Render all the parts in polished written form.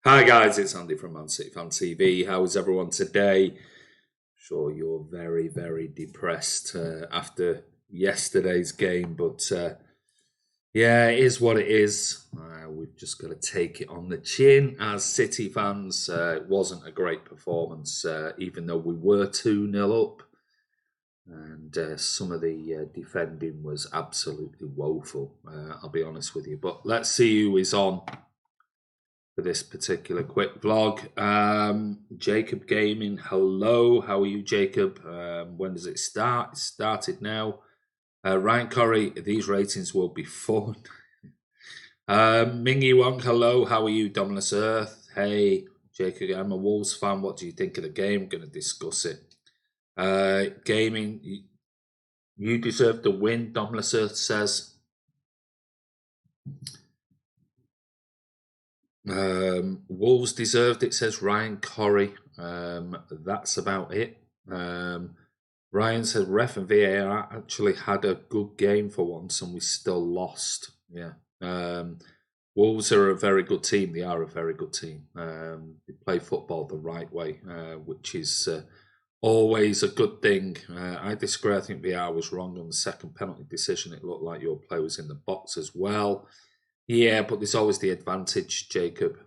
Hi guys, it's Andy from Man City Fan TV. How is everyone today? Sure, you're very, very depressed after yesterday's game, but yeah, it is what it is. We've just got to take it on the chin as City fans. It wasn't a great performance, even though we were 2-0 up, and some of the defending was absolutely woeful. I'll be honest with you, but let's see who is on for this particular quick vlog. Jacob Gaming, hello. How are you, Jacob? When does it start? It started now. Ryan Corrie, these ratings will be fun. Mingy Wong, hello. How are you, Dominus Earth? Hey, Jacob, I'm a Wolves fan. What do you think of the game? I'm going to discuss it. Gaming, you deserve the win, Dominus Earth says. Wolves deserved it, says Ryan Corrie. That's about it. Ryan says ref and VAR actually had a good game for once and we still lost. Yeah. Wolves are a very good team. They are a very good team. They play football the right way, which is always a good thing. I disagree. I think VAR was wrong on the second penalty decision. It looked like your player was in the box as well. Yeah, but there's always the advantage, Jacob.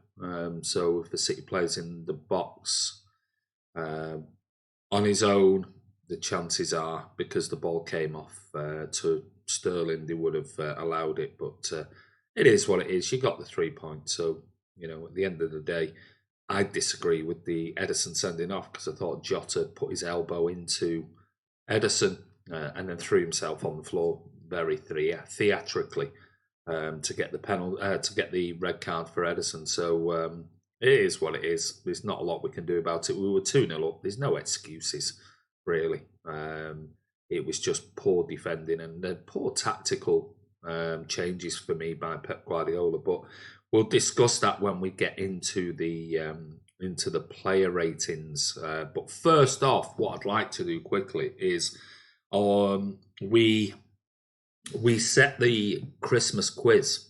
So if the City player's in the box on his own, the chances are, because the ball came off to Sterling, they would have allowed it. But it is what it is. You got the 3 points. So, at the end of the day, I disagree with the Ederson sending off because I thought Jota put his elbow into Ederson and then threw himself on the floor very theatrically. To get the to get the red card for Ederson. So it is what it is. There's not a lot we can do about it. We were 2-0 up. There's no excuses, really. It was just poor defending and poor tactical changes for me by Pep Guardiola. But we'll discuss that when we get into the player ratings. But first off, what I'd like to do quickly is we set the Christmas quiz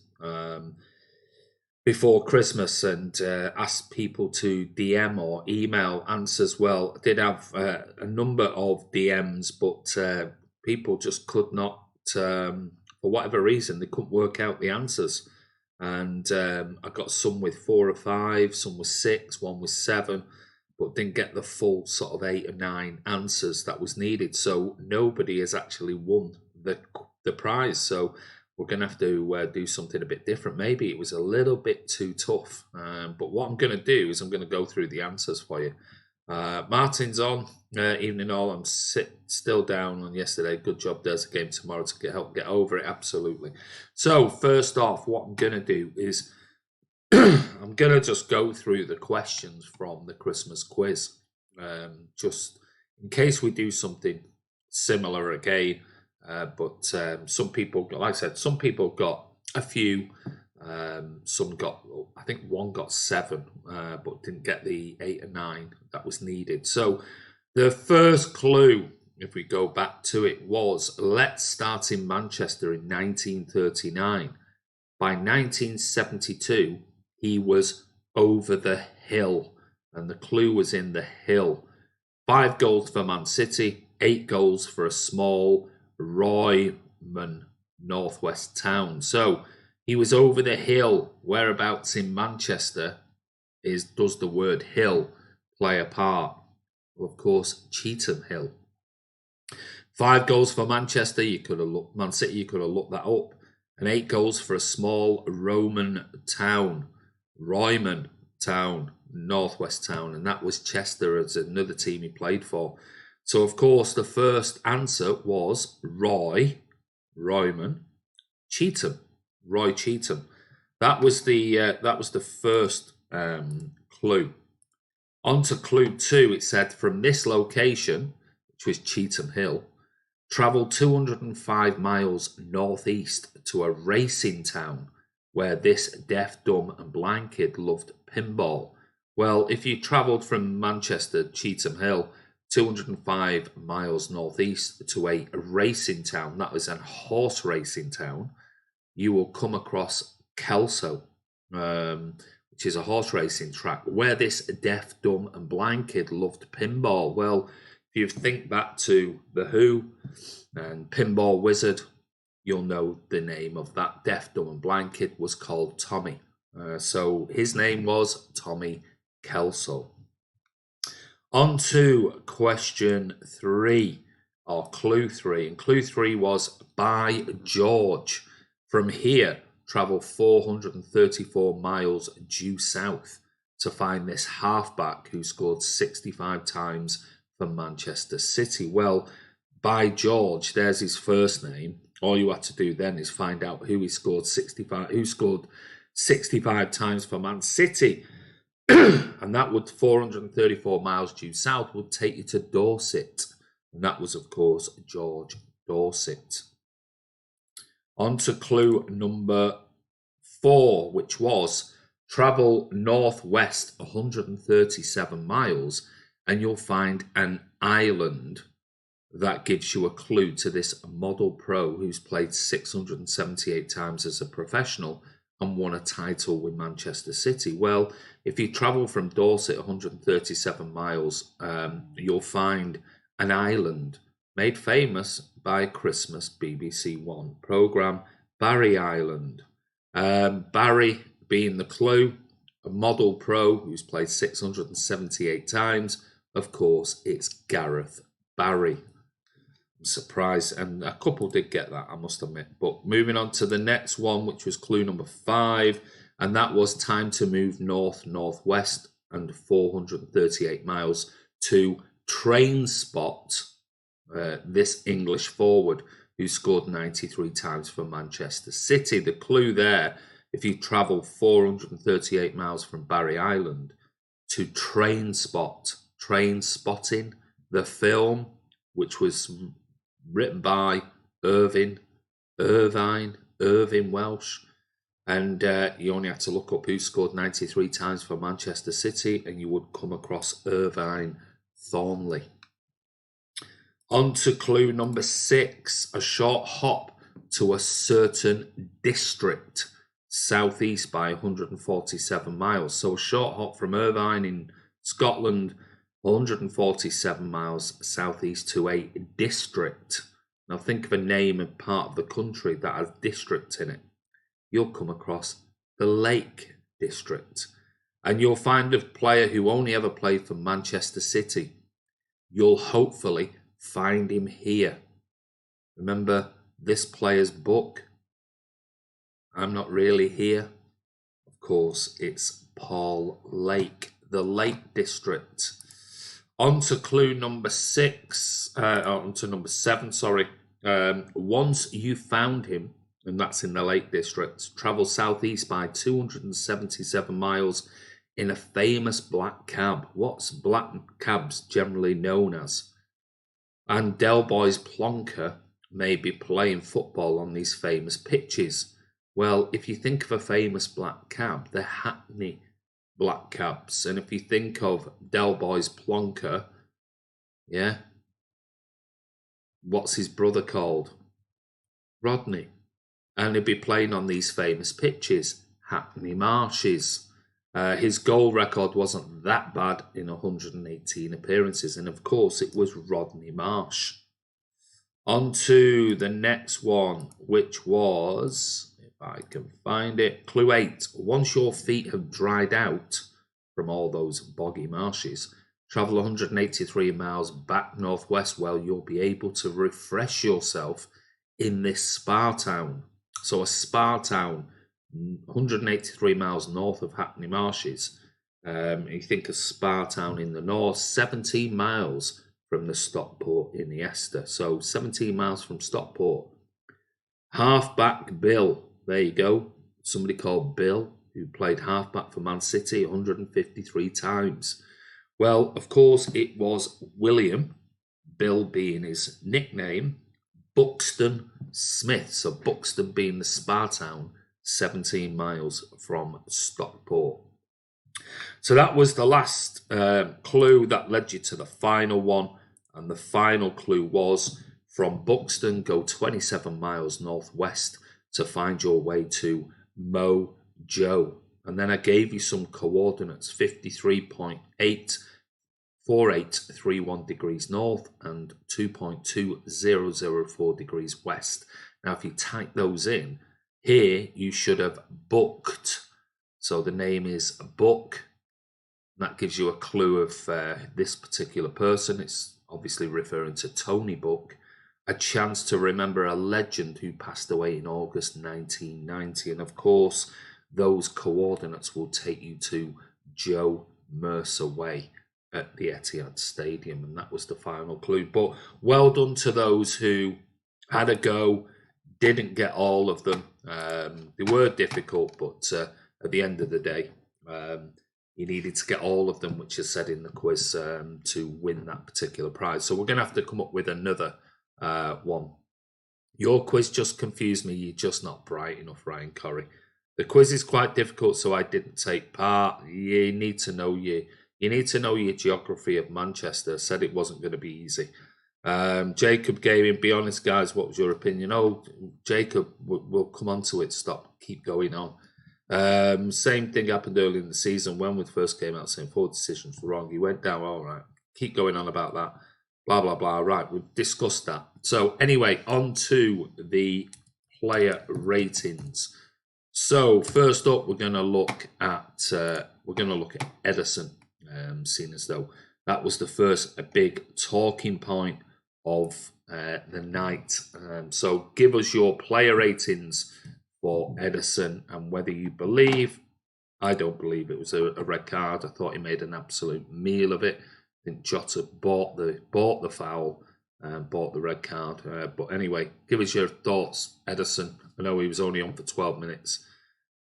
before Christmas and asked people to DM or email answers. Well, I did have a number of DMs, but people just could not, for whatever reason, they couldn't work out the answers. And I got some with 4 or 5, some with 6, one with 7, but didn't get the full sort of 8 or 9 answers that was needed. So nobody has actually won the prize. So we're going to have to do something a bit different. Maybe it was a little bit too tough. But what I'm going to do is I'm going to go through the answers for you. Martin's on. Evening all. I'm still down on yesterday. Good job. There's a game tomorrow to help get over it. Absolutely. So first off, what I'm going to do is I'm going to just go through the questions from the Christmas quiz. Just in case we do something similar again. But some people, like I said, some people got a few. Some got, I think one got 7, but didn't get the 8 or 9 that was needed. So the first clue, if we go back to it, was let's start in Manchester in 1939. By 1972, he was over the hill, and the clue was in the hill. 5 goals for Man City, 8 goals for a small Royman northwest town. So he was over the hill. Whereabouts in Manchester does the word hill play a part? Well, of course, Cheetham Hill. 5 goals for Manchester. You could have looked Man City. You could have looked that up. And 8 goals for a small Roman town, Royman town, northwest town, and that was Chester as another team he played for. So, of course, the first answer was Royman, Cheetham, Roy Cheetham. That was the first clue. On to clue 2, it said from this location, which was Cheetham Hill, travelled 205 miles northeast to a racing town where this deaf, dumb and blind kid loved pinball. Well, if you travelled from Manchester, Cheetham Hill, 205 miles northeast to a racing town, that was a horse racing town, you will come across Kelso, which which is a horse racing track, where this deaf, dumb and blind kid loved pinball. Well, if you think back to The Who and Pinball Wizard, you'll know the name of that deaf, dumb and blind kid was called Tommy. So his name was Tommy Kelso. On to question 3, or clue 3. And clue 3 was, by George. From here, travel 434 miles due south to find this halfback who scored 65 times for Manchester City. Well, by George, there's his first name. All you had to do then is find out who scored 65 times for Man City. And that would 434 miles due south would take you to Dorset. And that was, of course, George Dorset. On to clue number 4, which was travel northwest 137 miles and you'll find an island. That gives you a clue to this model pro who's played 678 times as a professional and won a title with Manchester City. Well, if you travel from Dorset 137 miles, you'll find an island made famous by a Christmas BBC One programme, Barry Island. Barry being the clue, a model pro who's played 678 times. Of course, it's Gareth Barry. I'm surprised, and a couple did get that, I must admit. But moving on to the next one, which was clue number 5, and that was time to move north-northwest and 438 miles to train spot this English forward who scored 93 times for Manchester City. The clue there, if you travel 438 miles from Barry Island to Train Spotting, the film, which was written by Irving Welsh, and you only had to look up who scored 93 times for Manchester City and you would come across Irvine Thornley. On to clue number 6, a short hop to a certain district southeast by 147 miles. So a short hop from Irvine in Scotland, 147 miles southeast to a district. Now think of a name and part of the country that has district in it. You'll come across the Lake District. And you'll find a player who only ever played for Manchester City. You'll hopefully find him here. Remember this player's book, I'm Not Really Here? Of course, it's Paul Lake, the Lake District. On to clue number 7, sorry. Once you found him, and that's in the Lake District, travel southeast by 277 miles in a famous black cab. What's black cabs generally known as? And Del Boy's Plonker may be playing football on these famous pitches. Well, if you think of a famous black cab, they're Hackney black cabs. And if you think of Del Boy's Plonker, yeah, what's his brother called? Rodney. And he'd be playing on these famous pitches, Hackney Marshes. His goal record wasn't that bad in 118 appearances, and of course it was Rodney Marsh. On to the next one, which was, if I can find it, clue 8. Once your feet have dried out from all those boggy marshes, travel 183 miles back northwest. Well, you'll be able to refresh yourself in this spa town. So a spa town, 183 miles north of Hackney Marshes. You think of Spa Town in the north, 17 miles from the Stockport in the Ester. So 17 miles from Stockport. Halfback Bill, there you go. Somebody called Bill, who played halfback for Man City 153 times. Well, of course, it was William, Bill being his nickname, Buxton Smith. So Buxton being the Spa Town, 17 miles from Stockport. So that was the last clue that led you to the final one. And the final clue was, from Buxton, go 27 miles northwest to find your way to Mojo. And then I gave you some coordinates, 53.84831 degrees north and 2.2004 degrees west. Now, if you type those in, here you should have booked. So the name is Book. That gives you a clue of this particular person. It's obviously referring to Tony Book. A chance to remember a legend who passed away in August 1990. And of course, those coordinates will take you to Joe Mercer Way at the Etihad Stadium. And that was the final clue. But well done to those who had a go, didn't get all of them. They were difficult, but at the end of the day, you needed to get all of them, which is said in the quiz, to win that particular prize. So we're going to have to come up with another one. Your quiz just confused me. You're just not bright enough, Ryan Corrie. The quiz is quite difficult, so I didn't take part. You need to know your geography of Manchester. I said it wasn't going to be easy. Jacob Gaming, be honest, guys. What was your opinion? Oh, Jacob, we'll come on to it. Keep going on. Same thing happened early in the season when we first came out saying 4 decisions were wrong. He went down. All right, keep going on about that. Blah blah blah. Right, we've discussed that. So anyway, on to the player ratings. So first up, we're going to look at Ederson, seeing as though that was the first big talking point of the night. So give us your player ratings for Ederson and whether you believe. I don't believe it was a red card. I thought he made an absolute meal of it. I think Jota bought the foul and bought the red card. But anyway, give us your thoughts, Ederson. I know he was only on for 12 minutes.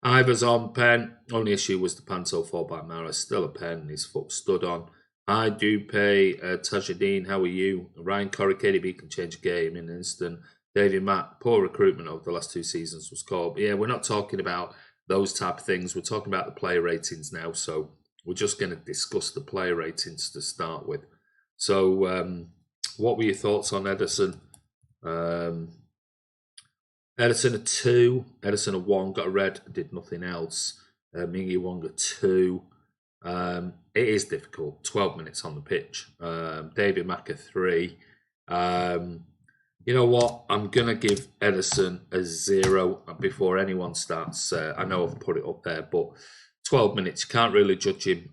Ivers on, pen. Only issue was the Panto fall by Mahrez. Still a pen. His foot stood on. I do pay. Tajadeen, how are you? Ryan Corrie, KDB can change a game in an instant. David Matt, poor recruitment over the last 2 seasons was called. But yeah, we're not talking about those type of things. We're talking about the player ratings now. So we're just going to discuss the player ratings to start with. So what were your thoughts on Ederson? Ederson a 2, Ederson a 1, got a red, did nothing else. Mingy Wong a 2. It is difficult, 12 minutes on the pitch. David Mack a 3. You know what? I'm going to give Ederson a 0 before anyone starts. I know I've put it up there, but 12 minutes, you can't really judge him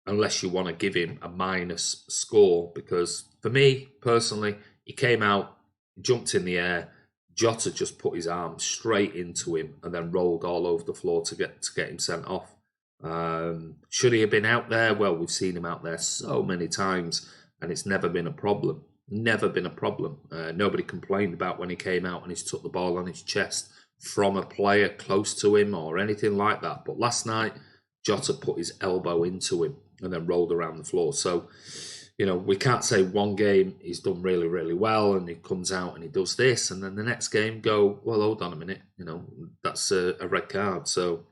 unless you want to give him a minus score. Because for me, personally, he came out, jumped in the air, Jota just put his arm straight into him and then rolled all over the floor to get him sent off. Should he have been out there? Well, we've seen him out there so many times and it's never been a problem. Never been a problem. Nobody complained about when he came out and he took the ball on his chest from a player close to him or anything like that. But last night, Jota put his elbow into him and then rolled around the floor. So, you know, we can't say one game he's done really, really well and he comes out and he does this and then the next game go, well, hold on a minute, you know, that's a red card. So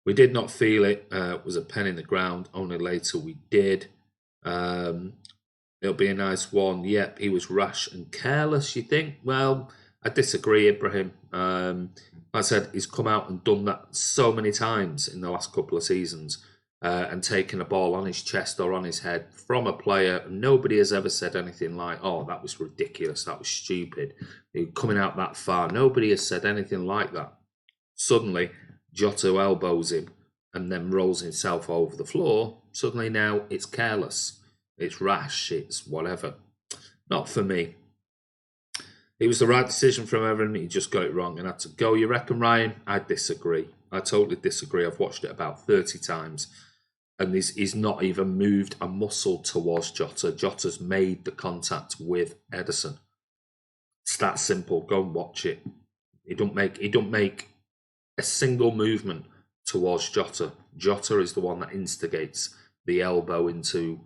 we did not feel it. It was a pen in the ground. Only later we did. It'll be a nice one. Yep, he was rash and careless, you think? Well, I disagree, Ibrahim. Like I said, he's come out and done that so many times in the last couple of seasons. And taking a ball on his chest or on his head from a player. Nobody has ever said anything like, oh, that was ridiculous, that was stupid. You're coming out that far. Nobody has said anything like that. Suddenly, Jota elbows him and then rolls himself over the floor. Suddenly now it's careless. It's rash. It's whatever. Not for me. It was the right decision from Everton. He just got it wrong and had to go. You reckon, Ryan? I disagree. I totally disagree. I've watched it about 30 times. And he's not even moved a muscle towards Jota. Jota's made the contact with Ederson. It's that simple. Go and watch it. He don't make a single movement towards Jota. Jota is the one that instigates the elbow into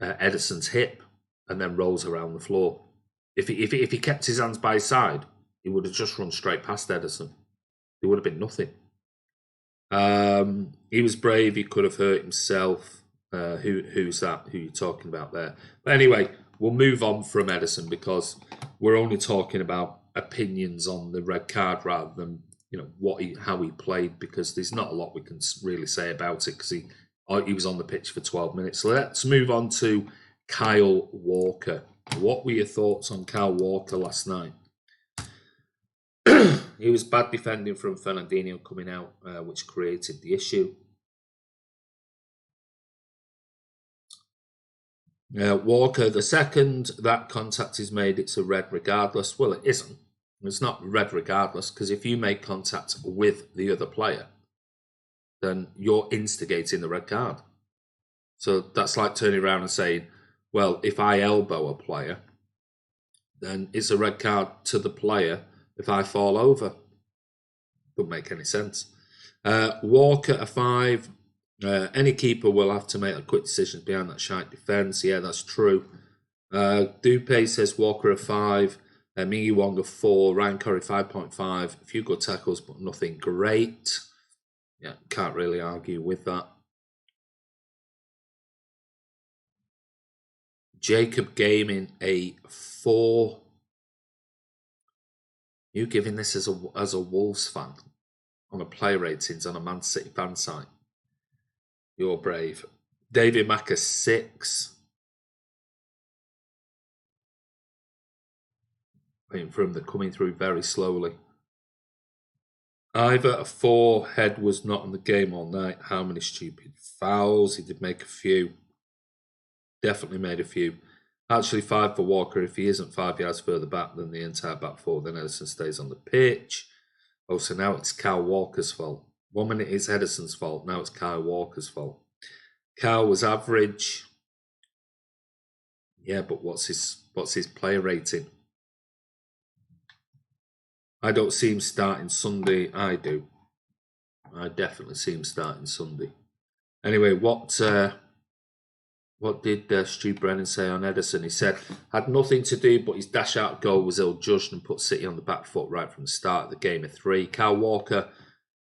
Ederson's hip and then rolls around the floor. If he kept his hands by his side, he would have just run straight past Ederson. There would have been nothing. He was brave. He could have hurt himself. Who's that? Who you're talking about there? But anyway, we'll move on from Ederson because we're only talking about opinions on the red card rather than how he played, because there's not a lot we can really say about it because he was on the pitch for 12 minutes. So let's move on to Kyle Walker. What were your thoughts on Kyle Walker last night? He was bad defending from Fernandinho coming out, which created the issue. Walker, the second that contact is made, it's a red regardless. Well, it isn't. It's not red regardless, because if you make contact with the other player, then you're instigating the red card. So that's like turning around and saying, well, if I elbow a player, then it's a red card to the player if I fall over. Doesn't make any sense. Walker, a 5. Any keeper will have to make a quick decision behind that shite defence. Yeah, that's true. Dupe says Walker a 5. Mingy Wong a 4. Ryan Curry 5.5. A few good tackles, but nothing great. Yeah, can't really argue with that. Jacob Gaming a 4. You giving this as a Wolves fan on a player ratings on a Man City fan site? You're brave. David Mack a 6. Waiting for him, they're coming through very slowly. Ivor a 4. Head was not in the game all night. How many stupid fouls? He did make a few. Definitely made a few. Actually 5 for Walker. If he isn't 5 yards further back than the entire back 4, then Ederson stays on the pitch. Oh, so now it's Kyle Walker's fault. 1 minute it's Ederson's fault. Now it's Kyle Walker's fault. Kyle was average. Yeah, but what's his player rating? I don't see him starting Sunday. I do. I definitely see him starting Sunday. Anyway, what did Stu Brennan say on Ederson? He said, had nothing to do, but his dash out goal was ill-judged and put City on the back foot right from the start of the game of 3. Kyle Walker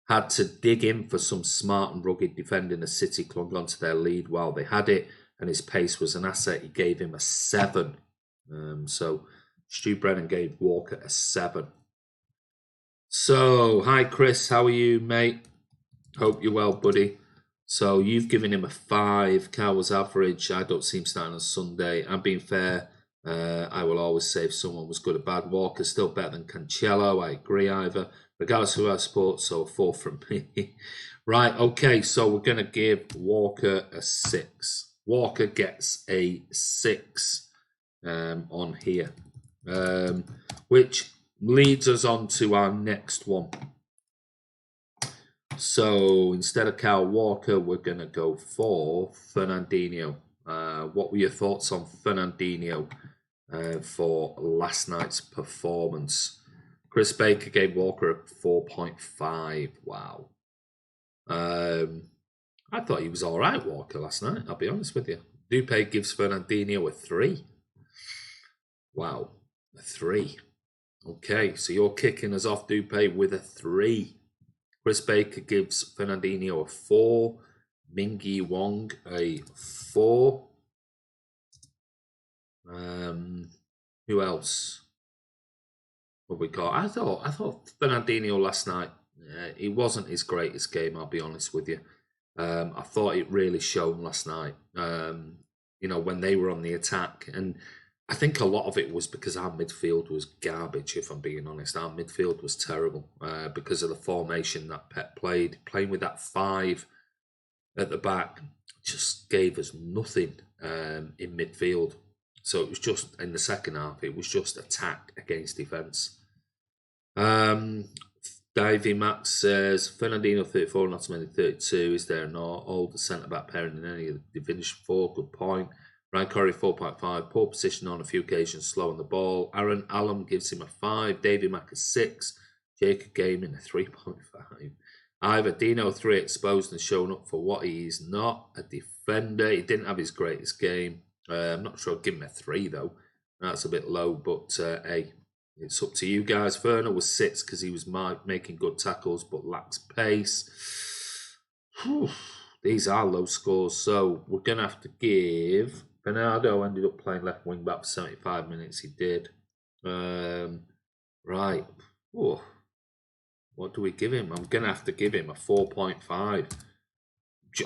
had to dig in for some smart and rugged defending as City clung onto their lead while they had it, and his pace was an asset. He gave him a 7. So Stu Brennan gave Walker a 7. So, hi Chris, how are you, mate? Hope you're well, buddy. So you've given him a 5. Kyle was average. I don't see him starting on Sunday. I'm being fair. I will always say if someone was good or bad. Walker's still better than Cancelo. I agree, Ivor. Regardless who I support, so 4 from me. Right, okay, so we're going to give Walker a 6. Walker gets a 6 on here, which leads us on to our next one. So instead of Kyle Walker, we're going to go for Fernandinho. What were your thoughts on Fernandinho for last night's performance? Chris Baker gave Walker a 4.5. Wow. I thought he was all right, Walker, last night. I'll be honest with you. Dupe gives Fernandinho a 3. Wow, a 3. Okay, so you're kicking us off, Dupe, with a 3. Chris Baker gives Fernandinho a 4. Mingy Wong a 4. Who else? What we got? I thought Fernandinho last night. It wasn't his greatest game. I'll be honest with you. I thought it really shone last night. When they were on the attack, and I think a lot of it was because our midfield was garbage. If I'm being honest, our midfield was terrible because of the formation that Pep played. Playing with that 5 at the back just gave us nothing in midfield. So it was just, in the second half, it was just attack against defence. Davey Max says, Fernandinho 34, not many 32. Is there not older centre-back pairing in any of the Division 4? Good point. Ryan Curry 4.5. Poor position on a few occasions, slow on the ball. Aaron Allen gives him a 5. Davey Mack a 6. Jacob Gaming a 3.5. Ivor Dino 3, exposed and shown up for what he is not, a defender. He didn't have his greatest game. I'm not sure I'd give him a 3 though. That's a bit low, but hey, it's up to you guys. Ferner was 6 because he was making good tackles but lacks pace. Whew, these are low scores, so we're going to have to give... Bernardo ended up playing left wing back for 75 minutes. He did. Right. Ooh. What do we give him? I'm going to have to give him a 4.5,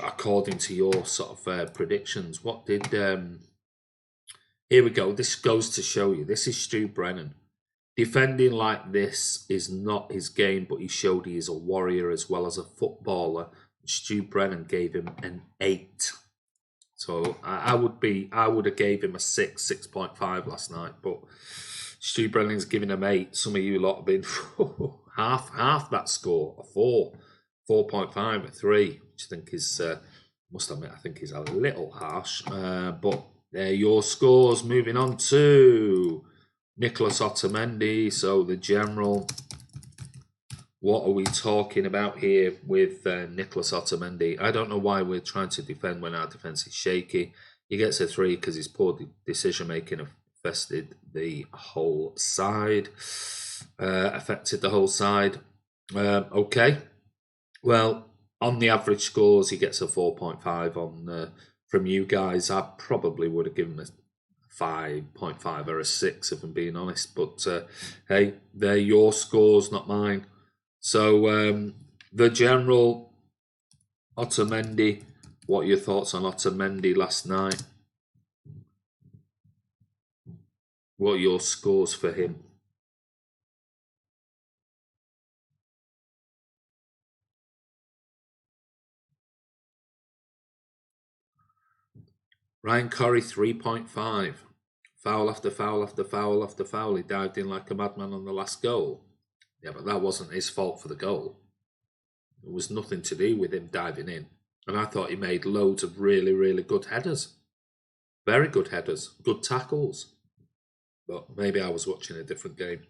according to your sort of predictions. What did... here we go. This goes to show you. This is Stu Brennan. Defending like this is not his game, but he showed he is a warrior as well as a footballer. Stu Brennan gave him an 8. So I would have gave him a 6.5 last night, but Stu Brennan's giving him 8. Some of you lot have been half that score, a 4, 4.5, a 3, which I think is, must admit, I think is a little harsh. But they're your scores. Moving on to Nicholas Otamendi. So the general. What are we talking about here with Nicholas Otamendi? I don't know why we're trying to defend when our defence is shaky. He gets a 3 because his poor decision-making affected the whole side. Okay. Well, on the average scores, he gets a 4.5 on from you guys. I probably would have given him a 5.5 or a 6 if I'm being honest. But hey, they're your scores, not mine. So the general Otamendi, what are your thoughts on Otamendi last night? What are your scores for him? Ryan Corrie, 3.5. Foul after foul after foul after foul. He dived in like a madman on the last goal. Yeah, but that wasn't his fault for the goal. It was nothing to do with him diving in. And I thought he made loads of really, really good headers. Very good headers. Good tackles. But maybe I was watching a different game.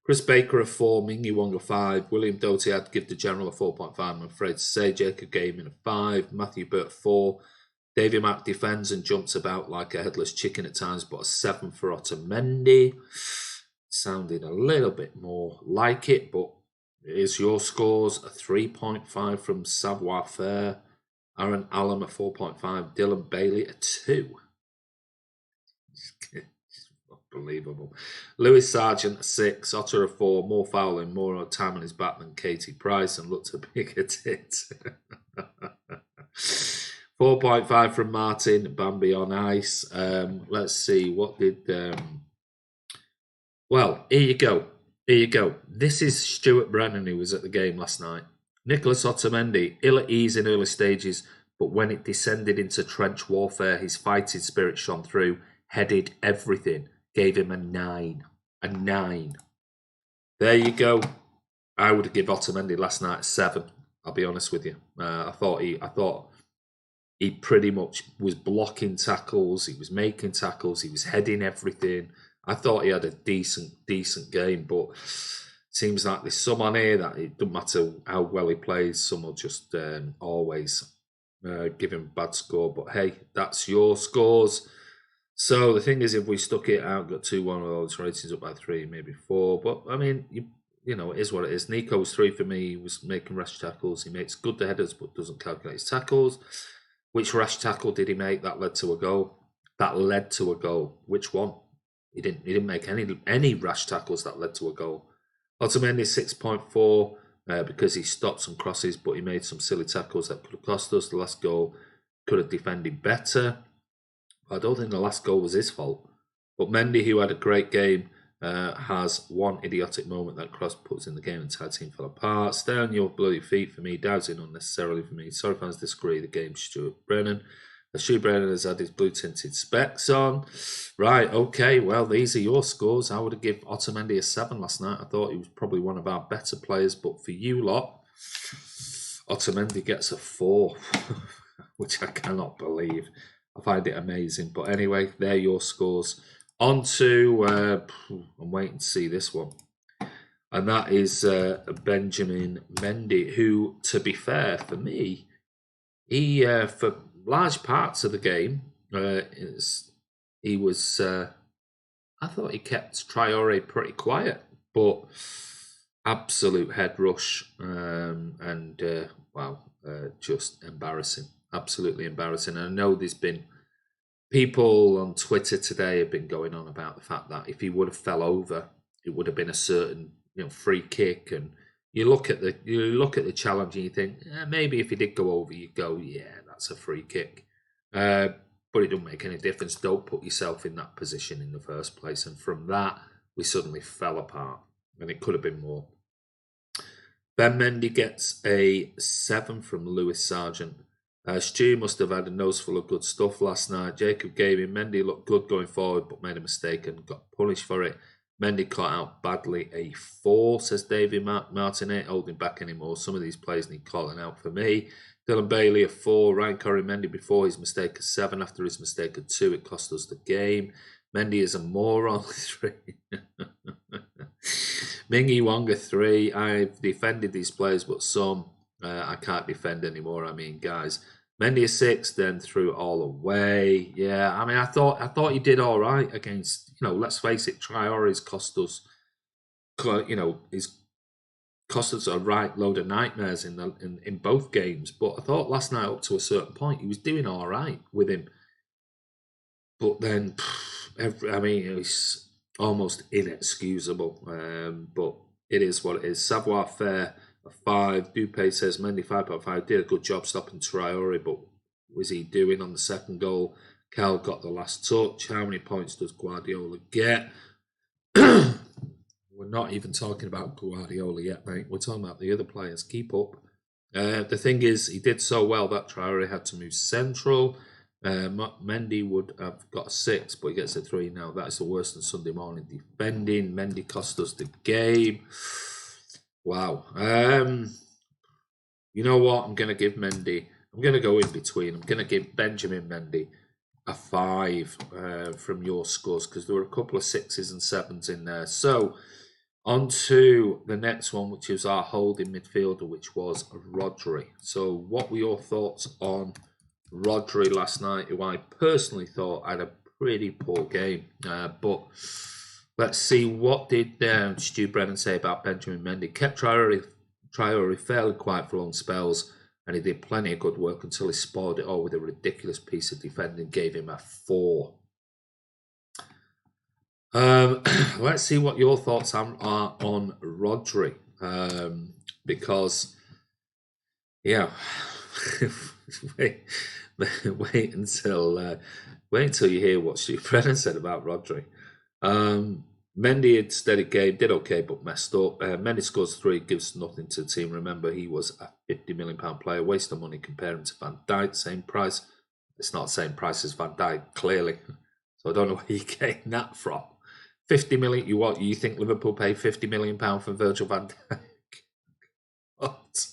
Chris Baker a 4, Mingy Wong a 5, William Doty, I'd give the general a 4.5, I'm afraid to say. Jacob Gaiman a 5, Matthew Burt 4, Davy Mack defends and jumps about like a headless chicken at times, but a 7 for Otamendi. Sounding a little bit more like it, but it is your scores. A 3.5 from Savoir Faire, Aaron Allen a 4.5, Dylan Bailey a 2. Unbelievable. Lewis Sargent a 6, Otter a 4, more fouling, more time on his back than Katie Price, and looked a bigger tit. 4.5 from Martin Bambi on ice. Let's see, what did... Well, here you go. Here you go. This is Stuart Brennan, who was at the game last night. Nicholas Otamendi, ill at ease in early stages, but when it descended into trench warfare, his fighting spirit shone through, headed everything, gave him a 9. A 9. There you go. I would give Otamendi last night a 7. I'll be honest with you. I thought he pretty much was blocking tackles, he was making tackles, he was heading everything. I thought he had a decent game, but it seems like there's some on here that it doesn't matter how well he plays, some will just always give him a bad score. But hey, that's your scores. So the thing is, if we stuck it out, got 2-1, well, its ratings up by 3, maybe 4. But I mean, you know, it is what it is. Nico was 3 for me. He was making rash tackles. He makes good the headers, but doesn't calculate his tackles. Which rash tackle did he make that led to a goal? Which one? He didn't make any rash tackles that led to a goal. Otamendi 6.4 because he stopped some crosses, but he made some silly tackles that could have cost us. The last goal could have defended better. I don't think the last goal was his fault. But Mendy, who had a great game, has one idiotic moment that Cross puts in the game and entire team fell apart. Stay on your bloody feet for me. Doubting unnecessarily for me. Sorry fans disagree. The game's Stuart Brennan. Stu Brennan has had his blue-tinted specs on. Right, okay, well, these are your scores. I would have given Otamendi a 7 last night. I thought he was probably one of our better players, but for you lot, Otamendi gets a 4, which I cannot believe. I find it amazing. But anyway, they're your scores. On to, I'm waiting to see this one. And that is Benjamin Mendy, who, to be fair, for me, he, for large parts of the game, he was, I thought he kept Traore pretty quiet, but absolute head rush and, just embarrassing. Absolutely embarrassing. And I know there's been people on Twitter today have been going on about the fact that if he would have fell over, it would have been a certain free kick, and you look at the challenge and you think maybe if he did go over, you go, yeah, that's a free kick. But it don't make any difference. Don't put yourself in that position in the first place. And from that, we suddenly fell apart, and it could have been more. Ben Mendy gets a 7 from Lewis Sargent. Stu must have had a nose full of good stuff last night. Jacob gave him. Mendy looked good going forward, but made a mistake and got punished for it. Mendy caught out badly. A 4, says David Martin. Ain't holding back anymore. Some of these players need calling out for me. Dylan Bailey, a 4. Ryan Corey Mendy before his mistake, a 7. After his mistake, a 2. It cost us the game. Mendy is a moron, 3. Mingy Wonga, 3. I've defended these players, but some I can't defend anymore. I mean, guys, Mendy a 6, then threw it all away. Yeah, I mean, I thought he did all right against. Let's face it, Traore's cost us. He's cost us a right load of nightmares in both games. But I thought last night, up to a certain point, he was doing all right with him. But then, it was almost inexcusable. But it is what it is. Savoir Faire, a 5. Dupé says Mendy 5.5 did a good job stopping Traore, but was he doing on the second goal? Cal got the last touch. How many points does Guardiola get? We're not even talking about Guardiola yet, mate. We're talking about the other players. Keep up. The thing is, he did so well that Traore had to move central. Mendy would have got a 6, but he gets a 3 now. That is the worst than Sunday morning defending. Mendy cost us the game. Wow. You know what? I'm going to give Mendy. I'm going to go in between. I'm going to give Benjamin Mendy a 5 from your scores, because there were a couple of 6s and 7s in there. So on to the next one, which is our holding midfielder, which was Rodri. So what were your thoughts on Rodri last night, who I personally thought had a pretty poor game? But let's see, what did Stu Brennan say about Benjamin Mendy? Kept Traore fairly quiet for long spells, and he did plenty of good work until he spoiled it all with a ridiculous piece of defending, gave him a 4. Let's see what your thoughts are on Rodri, because, yeah, wait until you hear what Stu Brennan said about Rodri. Mendy had steady game, did okay, but messed up. Mendy scores 3, gives nothing to the team. Remember, he was a £50 million player. Waste of money comparing to Van Dijk. Same price. It's not the same price as Van Dijk, clearly. So I don't know where you getting that from. 50 million. You think Liverpool paid £50 million for Virgil van Dijk? What?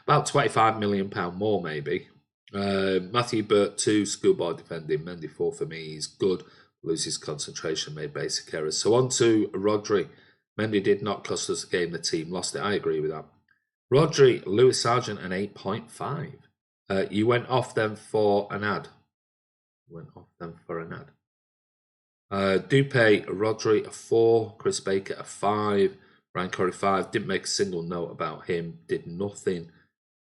About £25 million more, maybe. Matthew Burt, 2, schoolboy defending. Mendy 4 for me. He's good. Loses concentration, made basic errors. So on to Rodri. Mendy did not cost us the game. The team lost it. I agree with that. Rodri, Lewis Sargent, an 8.5. You went off them for an ad. Dupé, Rodri, a 4. Chris Baker, a 5. Ryan Corey, 5. Didn't make a single note about him. Did nothing.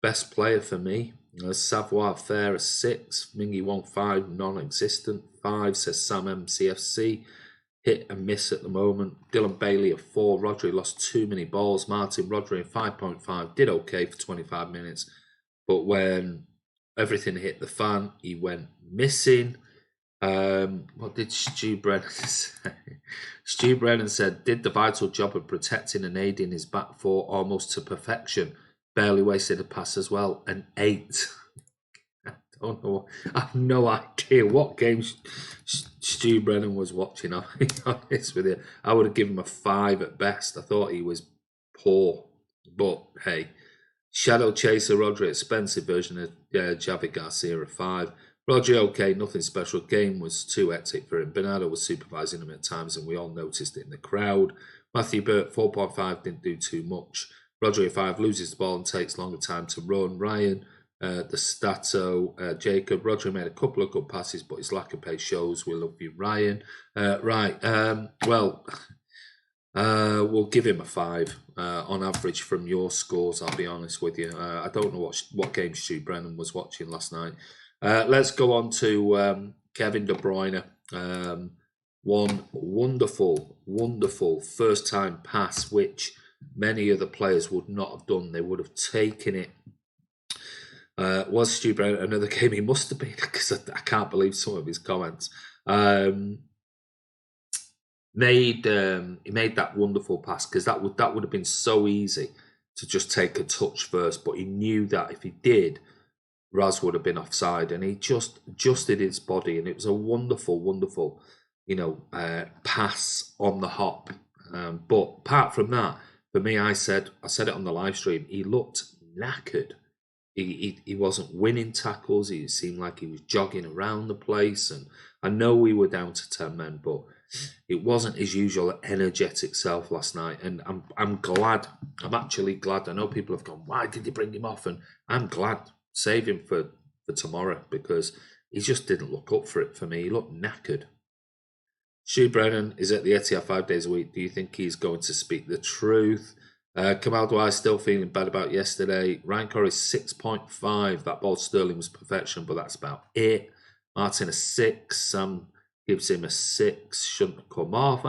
Best player for me. Savoir Faire, a 6. Mingy 1.5, non-existent. 5, says Sam MCFC. Hit and miss at the moment. Dylan Bailey, a 4. Rodri lost too many balls. Martin Rodri, a 5.5. Did okay for 25 minutes. But when everything hit the fan, he went missing. What did Stu Brennan say? Stu Brennan said, did the vital job of protecting and aiding his back four almost to perfection. Barely wasted a pass as well. An 8. I don't know. I have no idea what game Stu Brennan was watching. I'll be honest with you. I would have given him a 5 at best. I thought he was poor. But hey, Shadow Chaser, Rodri, expensive version of Javi Garcia, a 5. Rodri, okay, nothing special. Game was too hectic for him. Bernardo was supervising him at times, and we all noticed it in the crowd. Matthew Burt, 4.5, didn't do too much. Rodri, 5, loses the ball and takes longer time to run. Ryan, the Stato, Jacob. Rodri made a couple of good passes, but his lack of pace shows. We love you, Ryan. We'll give him a 5 on average from your scores, I'll be honest with you. I don't know what game Stu Brennan was watching last night. Let's go on to Kevin De Bruyne. One wonderful first-time pass, which many of the players would not have done. They would have taken it. Was Stu Brown another game? He must have been, because I can't believe some of his comments. He made that wonderful pass, because that would have been so easy to just take a touch first, but he knew that if he did, Raz would have been offside, and he just adjusted his body, and it was a wonderful, wonderful, pass on the hop. But apart from that, for me, I said it on the live stream, he looked knackered. He wasn't winning tackles. He seemed like he was jogging around the place, and I know we were down to 10 men, but it wasn't his usual energetic self last night. And I'm glad. I'm actually glad. I know people have gone, why did you bring him off? And I'm glad. Save him for tomorrow, because he just didn't look up for it for me. He looked knackered. Stu Brennan is at the Etihad 5 days a week. Do you think he's going to speak the truth? Kamal Dwyer still feeling bad about yesterday. Ryan Corey 6.5. That ball Sterling was perfection, but that's about it. Martin a 6. Sam gives him a 6. Shouldn't have come off.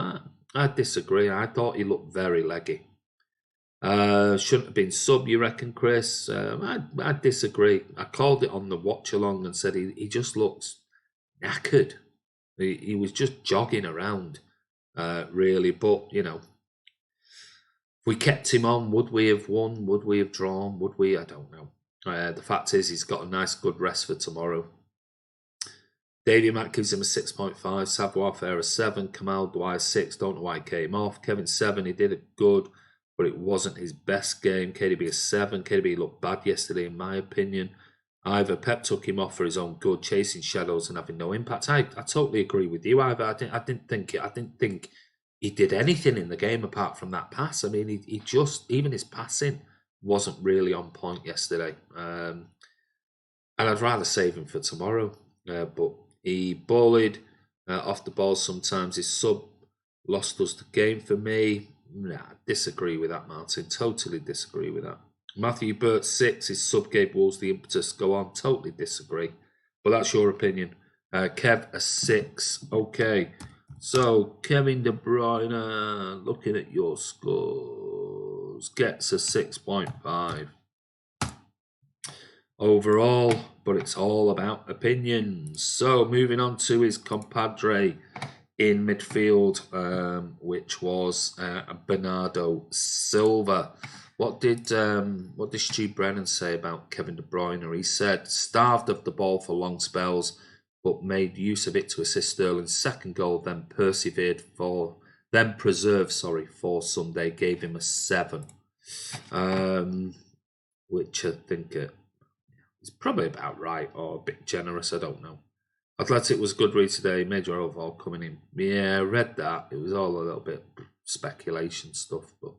I disagree. I thought he looked very leggy. Shouldn't have been sub, you reckon, Chris? I disagree. I called it on the watch along and said he just looks knackered. He was just jogging around, really. But, if we kept him on, would we have won? Would we have drawn? Would we? I don't know. The fact is, he's got a nice, good rest for tomorrow. Davey Mack gives him a 6.5. Savoir Faire a 7. Kamal Dwyer 6. Don't know why he came off. Kevin 7. He did it good, but it wasn't his best game. KDB a 7. KDB looked bad yesterday, in my opinion. Ivor, Pep took him off for his own good, chasing shadows and having no impact. I totally agree with you, Ivor. I didn't think he did anything in the game apart from that pass. I mean, he just, even his passing wasn't really on point yesterday. And I'd rather save him for tomorrow. But he bullied off the ball sometimes. His sub lost us the game for me. Nah, disagree with that, Martin. Totally disagree with that. Matthew Burt 6. His sub gave Wolves the impetus. Go on. Totally disagree. But that's your opinion. Kev a 6. Okay. So, Kevin De Bruyne, looking at your scores, gets a 6.5 overall, but it's all about opinions. So, moving on to his compadre in midfield, which was Bernardo Silva. What did Stu Brennan say about Kevin De Bruyne? He said, starved of the ball for long spells, but made use of it to assist Sterling's second goal, then preserved for Sunday, gave him a 7, which I think is probably about right, or a bit generous, I don't know. Athletic was good read today, major overall coming in. Yeah, I read that. It was all a little bit speculation stuff, but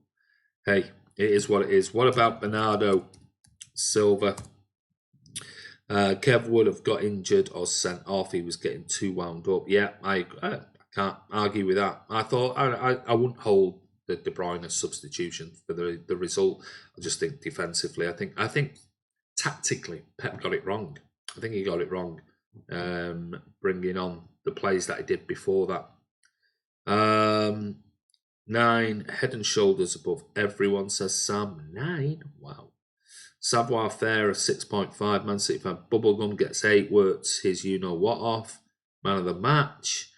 hey, it is what it is. What about Bernardo Silva? Kev would have got injured or sent off. He was getting too wound up. Yeah, I can't argue with that. I thought I wouldn't hold the De Bruyne substitution for the result. I just think defensively, I think tactically, Pep got it wrong. I think he got it wrong, bringing on the plays that he did before that. 9, head and shoulders above everyone, says Sam. 9? Wow. Savoir Faire, a 6.5. Man City fan. Bubblegum gets 8. Works his you-know-what off. Man of the match.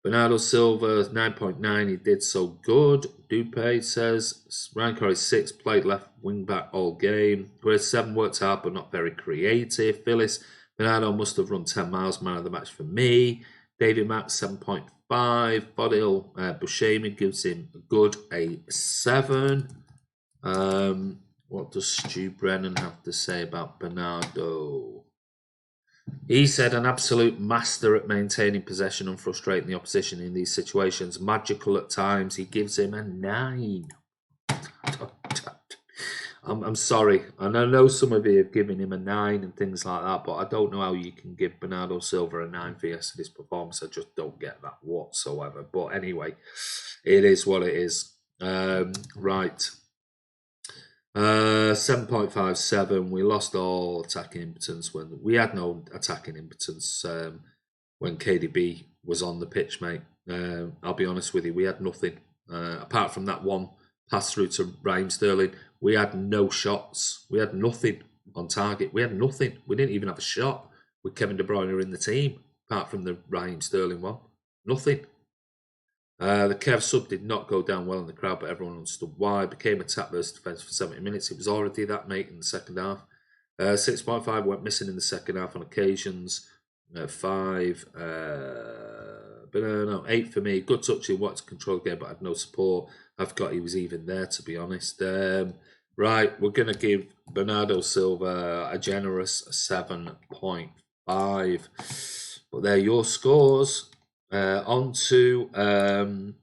Bernardo Silva, 9.9. He did so good. Dupe says. Ryan Corey, 6. Played left wing back all game. Grade 7, worked hard but not very creative. Phyllis, Bernardo must have run 10 miles. Man of the match for me. David Mack, 7.5. Bodil Buscemi gives him a 7. What does Stu Brennan have to say about Bernardo? He said, an absolute master at maintaining possession and frustrating the opposition in these situations. Magical at times. He gives him a 9. I'm sorry. And I know some of you have given him a 9 and things like that, but I don't know how you can give Bernardo Silva a 9 for yesterday's performance. I just don't get that whatsoever. But anyway, it is what it is. Right. 7.57. We lost all attacking impotence when we had no attacking impotence when KDB was on the pitch, mate. I'll be honest with you, we had nothing apart from that one pass through to Raheem Sterling. We had no shots. We had nothing on target. We had nothing. We didn't even have a shot with Kevin De Bruyne in the team, apart from the Raheem Sterling one. Nothing. The Kev sub did not go down well in the crowd, but everyone understood why. Became attack versus defence for 70 minutes. It was already that, mate, in the second half. 6.5 went missing in the second half on occasions. 5, but no, 8 for me. Good touch. He wanted to control the game, but had no support. I forgot he was even there, to be honest. Right, we're going to give Bernardo Silva a generous 7.5. But they're your scores. On to the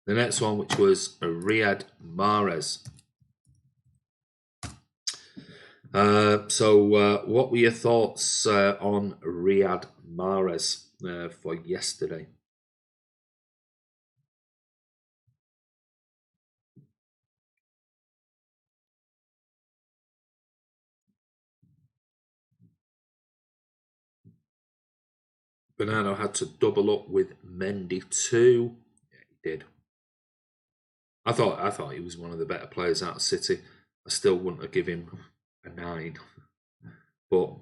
next one, which was Riyad Mahrez. So what were your thoughts on Riyad Mahrez for yesterday? Bernardo had to double up with Mendy too. Yeah, he did. I thought he was one of the better players out of City. I still wouldn't have given him a 9. But,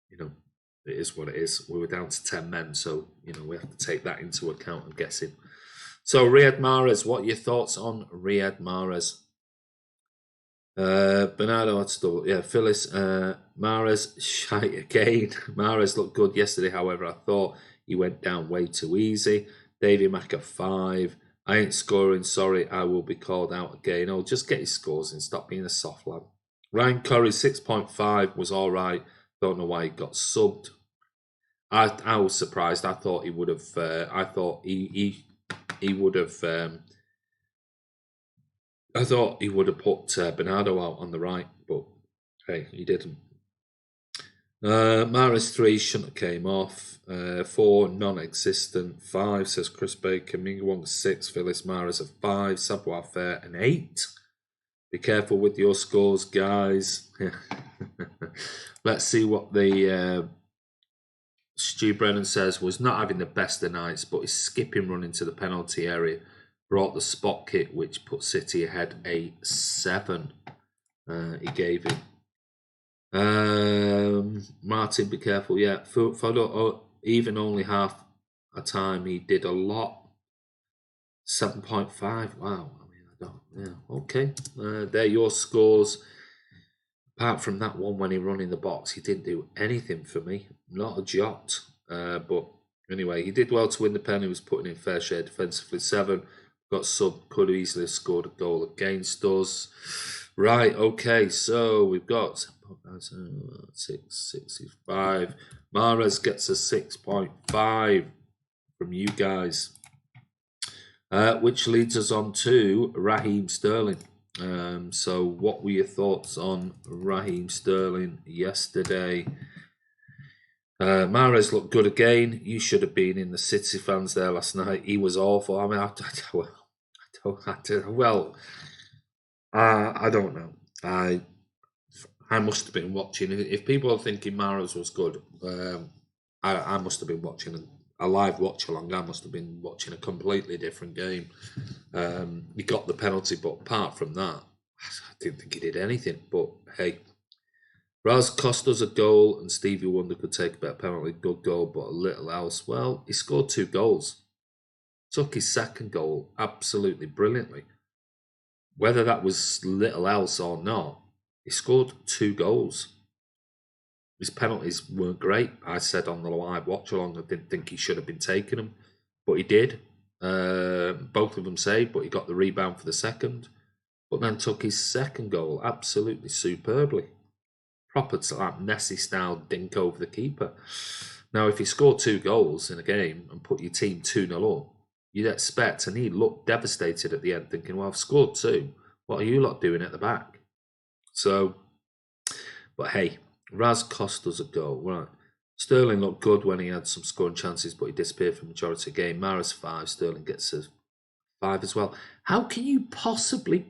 you know, it is what it is. We were down to 10 men, so, you know, we have to take that into account, I'm guessing. So, Riyad Mahrez, what are your thoughts on Riyad Mahrez? Bernardo had to double. Yeah, Phyllis. Mahrez, shite again. Mahrez looked good yesterday, however, I thought he went down way too easy. Davy Mack at 5. I ain't scoring, sorry, I will be called out again. Oh, just get his scores and stop being a soft lad. Ryan Curry, 6.5 was all right. Don't know why he got subbed. I was surprised. I thought he would have. I thought he would have. I thought he would have put Bernardo out on the right, but hey, he didn't. Mahrez 3 shouldn't have came off. 4 non-existent. 5 says Chris Baker. Mingwong 6. Phyllis Mahrez a 5. Savoir Faire an 8. Be careful with your scores, guys. Let's see what the Stu Brennan says. Was not having the best of nights, but his skipping run into the penalty area brought the spot kick, which put City ahead a 7. He gave it. Martin, be careful. Yeah, for even only half a time, he did a lot. 7.5. Wow. I mean, I don't. Yeah. Okay. They're your scores. Apart from that one when he run in the box, he didn't do anything for me. Not a jot. But anyway, he did well to win the pen. He was putting in fair share defensively. 7. Got sub. Could easily have scored a goal against us. Right. Okay. So we've got 6.65. Mahrez gets a 6.5 from you guys. Which leads us on to Raheem Sterling. So what were your thoughts on Raheem Sterling yesterday? Mahrez looked good again. You should have been in the City fans there last night. He was awful. I mean, I don't know. I must have been watching. If people are thinking Mahrez was good, I must have been watching a live watch along. I must have been watching a completely different game. He got the penalty, but apart from that, I didn't think he did anything. But hey, Raz cost us a goal, and Stevie Wonder could take a better penalty. Good goal, but a little else. Well, he scored 2 goals. Took his second goal absolutely brilliantly. Whether that was little else or not, he scored 2 goals. His penalties weren't great. I said on the live watch along, I didn't think he should have been taking them, but he did. Both of them saved, but he got the rebound for the second. But then took his second goal absolutely superbly. Proper like Messi style dink over the keeper. Now, if he scored 2 goals in a game and put your team 2-0 up, you'd expect, and he looked devastated at the end, thinking, well, I've scored 2. What are you lot doing at the back? So, but hey, Raz cost us a goal. Right. Sterling looked good when he had some scoring chances, but he disappeared for the majority of the game. Mahrez 5, Sterling gets a 5 as well. How can you possibly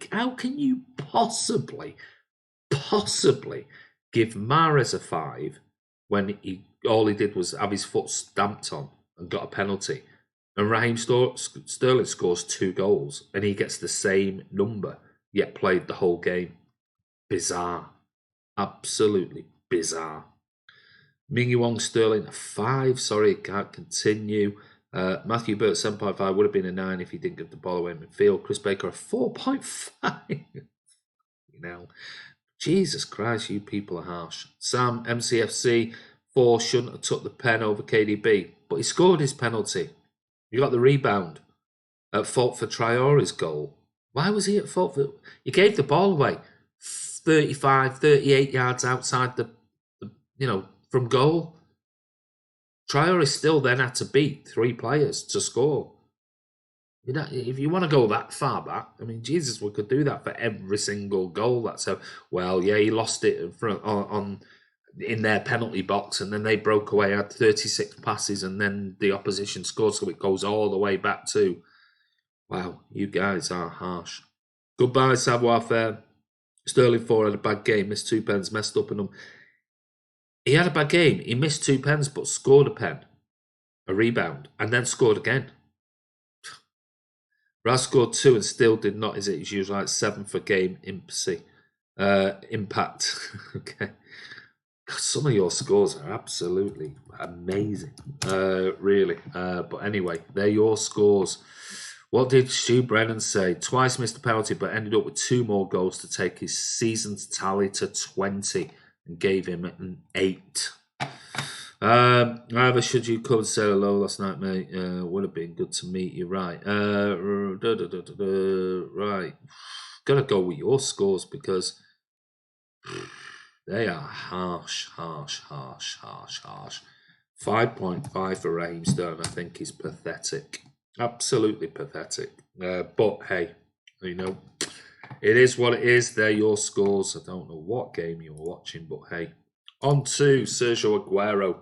give Mahrez a 5 when all he did was have his foot stamped on and got a penalty? And Raheem Sterling scores 2 goals, and he gets the same number, yet played the whole game. Bizarre. Absolutely bizarre. Mingy Wong Sterling, a 5. Sorry, can't continue. Matthew Burt, 7.5. Would have been a 9 if he didn't give the ball away in midfield. Chris Baker, a 4.5. You know, Jesus Christ, you people are harsh. Sam, MCFC, 4. Shouldn't have took the pen over KDB, but he scored his penalty. You got the rebound. At fault for Traore's goal. Why was he at fault for... He gave the ball away 35, 38 yards outside the from goal. Traore still then had to beat 3 players to score. You know, if you want to go that far back, I mean, Jesus, we could do that for every single goal. That's a... Well, yeah, he lost it in their penalty box, and then they broke away, had 36 passes, and then the opposition scored, so it goes all the way back to... Wow, you guys are harsh. Goodbye, Savoir Faire. Sterling 4 had a bad game, missed 2 pens, messed up in them. He had a bad game. He missed 2 pens, but scored a pen, a rebound, and then scored again. Raz scored 2 and still did not. Is it? He's usually like 7 for game impact. Okay. God, some of your scores are absolutely amazing, really. But anyway, they're your scores. What did Stu Brennan say? Twice missed a penalty, but ended up with 2 more goals to take his season's tally to 20 and gave him an 8. However, should you come and say hello last night, mate? Would have been good to meet you. Right. Right. Gotta go with your scores because they are harsh. 5.5 for Raheem Sterling, I think, is pathetic. Absolutely pathetic. But hey, you know, it is what it is. They're your scores. I don't know what game you were watching, but hey. On to Sergio Aguero.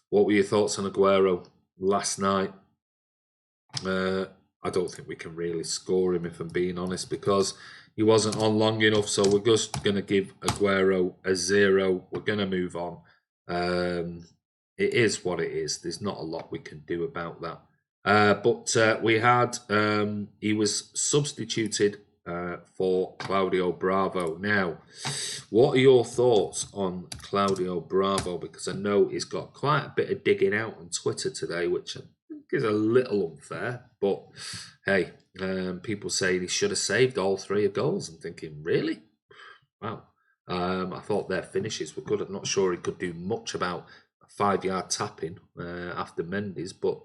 What were your thoughts on Aguero last night? I don't think we can really score him, if I'm being honest, because he wasn't on long enough. So we're just going to give Aguero a 0. We're going to move on. It is what it is. There's not a lot we can do about that. But we had, he was substituted for Claudio Bravo. Now, what are your thoughts on Claudio Bravo? Because I know he's got quite a bit of digging out on Twitter today, which I think is a little unfair. But hey, people say he should have saved all 3 goals. I'm thinking, really? Wow. I thought their finishes were good. I'm not sure he could do much about a 5-yard tapping after Mendes. But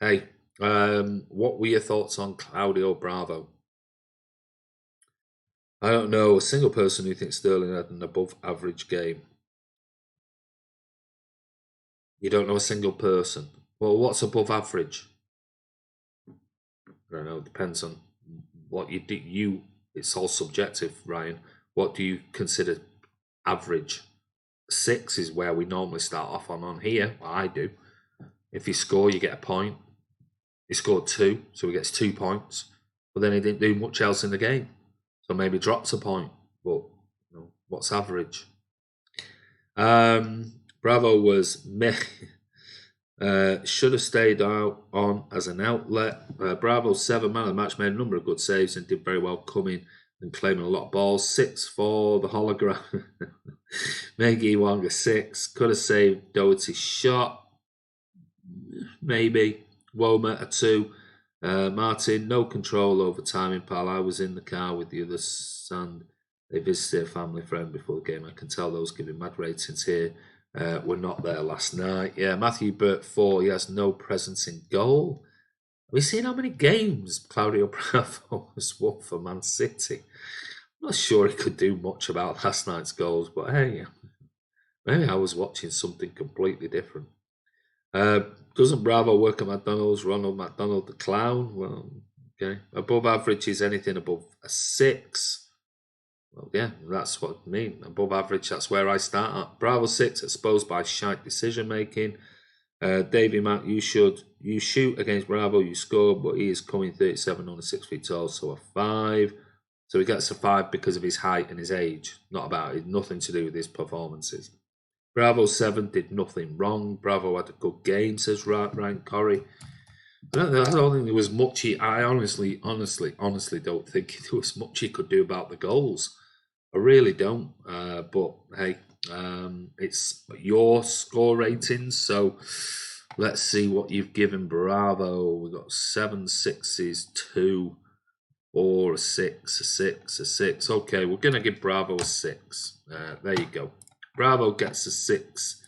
hey, what were your thoughts on Claudio Bravo? I don't know a single person who thinks Sterling had an above average game. You don't know a single person. Well, what's above average? I don't know. It depends on what you do. It's all subjective, Ryan. What do you consider average? 6 is where we normally start off on here. Well, I do. If you score, you get a point. He scored 2, so he gets 2 points. But then he didn't do much else in the game. So maybe drops a point, but you know, what's average? Bravo was meh. Should have stayed out on as an outlet. Bravo 7, man of the match, made a number of good saves and did very well coming and claiming a lot of balls. 6 for the hologram. Maggie Wong a 6. Could have saved Doherty's shot. Maybe. Woma a 2. Martin, no control over timing, pal. I was in the car with the other son. They visited a family friend before the game. I can tell those giving mad ratings here were not there last night. Yeah, Matthew Burt 4. He has no presence in goal. Have we seen how many games Claudio Bravo has won for Man City? I'm not sure he could do much about last night's goals, but hey, maybe I was watching something completely different. Doesn't Bravo work at McDonald's? Ronald McDonald the clown? Well, okay. Above average is anything above a 6. Well, yeah, that's what I mean. Above average, that's where I start at. Bravo 6, exposed by shite decision making. Davey Matt, you shoot against Bravo, you score, but he is coming 37 on a 6 feet tall, so a 5. So he gets a 5 because of his height and his age. Not about it, nothing to do with his performances. Bravo 7 did nothing wrong. Bravo had a good game, says Ryan Corrie. I don't think there was much. I honestly don't think there was much he could do about the goals. I really don't. But hey, it's your score ratings, so let's see what you've given Bravo. We've got 7 6s, 2, 4, a 6, a 6, a 6. Okay, we're going to give Bravo a 6. There you go. Bravo gets a 6.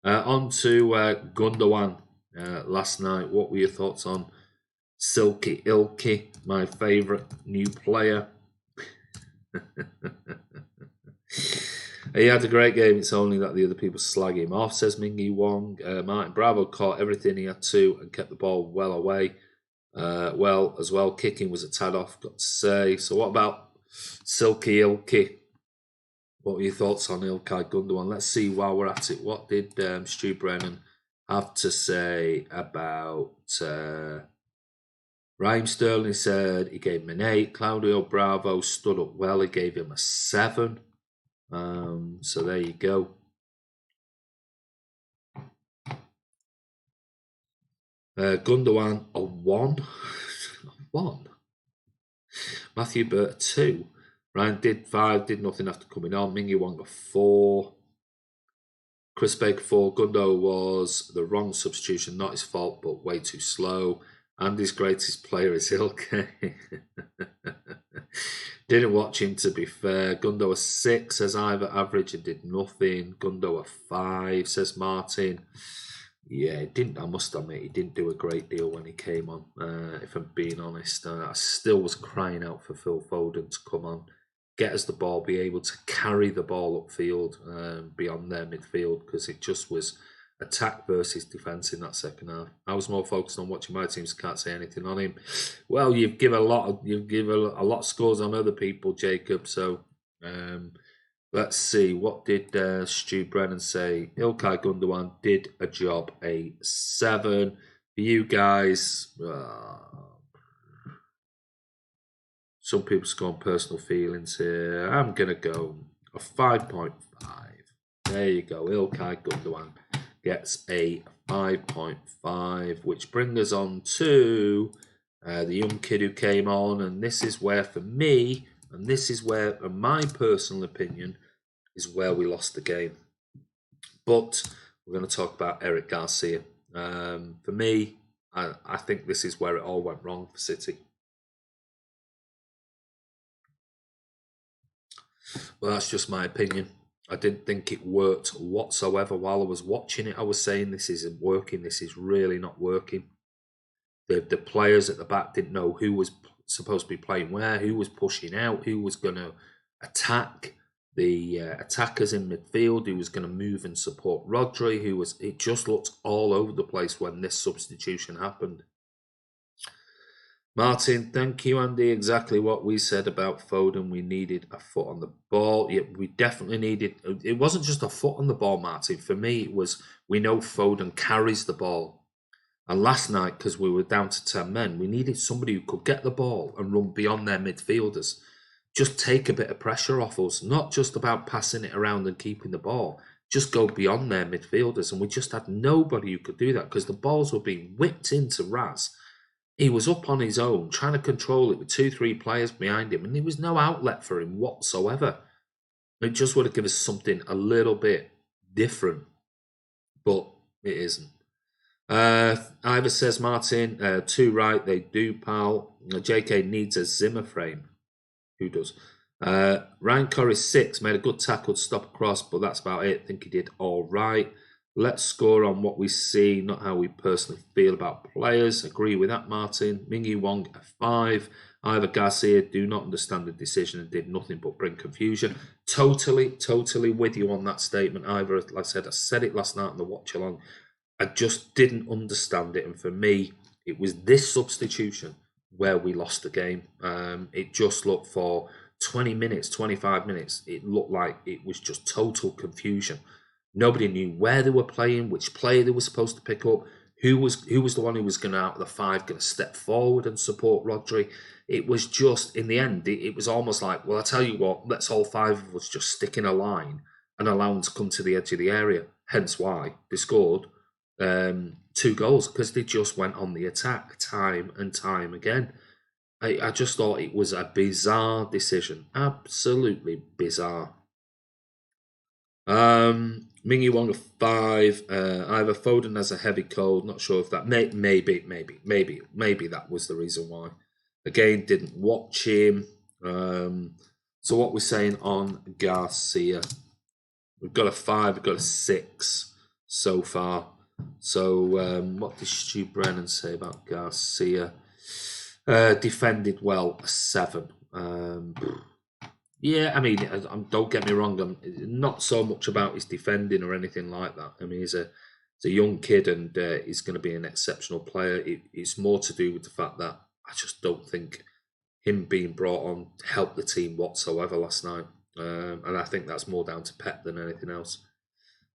On to Gundogan last night. What were your thoughts on Silky Ilky, my favourite new player? He had a great game. It's only that the other people slag him off, says Mingy Wong. Martin Bravo caught everything he had to and kept the ball well away. Well, as well, kicking was a tad off, got to say. So what about Silky Ilky? What were your thoughts on Ilkay Gundogan? Let's see while we're at it. What did Stu Brennan have to say about Raheem Sterling? He said he gave him an 8. Claudio Bravo stood up well. He gave him a 7. So there you go. Gundogan a 1. 1. Matthew Burt a 2. Ryan did 5, did nothing after coming on. Mingy Wong a 4. Chris Baker 4. Gundo was the wrong substitution, not his fault, but way too slow. Andy's greatest player is Ilke. Didn't watch him, to be fair. Gundo a 6, says Ivor. Average and did nothing. Gundo a 5, says Martin. Yeah, he didn't. I must admit, he didn't do a great deal when he came on. If I'm being honest, I still was crying out for Phil Foden to come on, get us the ball, be able to carry the ball upfield, beyond their midfield, because it just was attack versus defence in that second half. I was more focused on watching my teams. Can't say anything on him. Well, you've given a lot of scores on other people, Jacob. So let's see. What did Stu Brennan say? Ilkay Gundogan did a job. A 7 for you guys. Some people score on personal feelings here. I'm gonna go a 5.5. There you go. Ilkay Gundogan gets a 5.5, which brings us on to the young kid who came on. And this is where, for me, and this is where, in my personal opinion, is where we lost the game. But we're going to talk about Eric Garcia. For me, I think this is where it all went wrong for City. Well, that's just my opinion. I didn't think it worked whatsoever. While I was watching it, I was saying, this isn't working. This is really not working. The players at the back didn't know who was supposed to be playing where, who was pushing out, who was going to attack the attackers in midfield, who was going to move and support Rodri, it just looked all over the place when this substitution happened. Martin, thank you, Andy. Exactly what we said about Foden. We needed a foot on the ball. Yeah, we definitely needed. It wasn't just a foot on the ball, Martin. For me, it was, we know Foden carries the ball. And last night, because we were down to 10 men, we needed somebody who could get the ball and run beyond their midfielders. Just take a bit of pressure off us. Not just about passing it around and keeping the ball. Just go beyond their midfielders. And we just had nobody who could do that, because the balls were being whipped into Raz. He was up on his own, trying to control it with 2-3 players behind him, and there was no outlet for him whatsoever. It just would have given us something a little bit different, but it isn't. Ivor says, Martin, 2 right, they do, pal. JK needs a Zimmer frame. Who does? Ryan Corrie 6, made a good tackle to stop a cross, but that's about it. I think he did all right. Let's score on what we see, not how we personally feel about players. Agree with that, Martin. Mingy Wong, a 5. Ivor Garcia, do not understand the decision and did nothing but bring confusion. Totally with you on that statement, Ivor. Like I said it last night on the watch along. I just didn't understand it. And for me, it was this substitution where we lost the game. It just looked, for 20 minutes, 25 minutes, it looked like it was just total confusion. Nobody knew where they were playing, which player they were supposed to pick up, who was the one who was going to, out of the 5, going to step forward and support Rodri. It was just, in the end, it was almost like, well, I tell you what, let's all 5 of us just stick in a line and allow them to come to the edge of the area. Hence why they scored. 2 goals because they just went on the attack time and time again. I just thought it was a bizarre decision, absolutely bizarre. Mingy Wong a 5. Either Foden has a heavy cold. Not sure if that maybe that was the reason why. Again, didn't watch him. So what we're saying on Garcia, we've got a 5, we've got a 6 so far. So what did Stu Brennan say about Garcia? Defended well, a 7. Yeah, I mean, don't get me wrong. I'm not so much about his defending or anything like that. I mean, he's a young kid and he's going to be an exceptional player. It's more to do with the fact that I just don't think him being brought on helped the team whatsoever last night. And I think that's more down to Pep than anything else.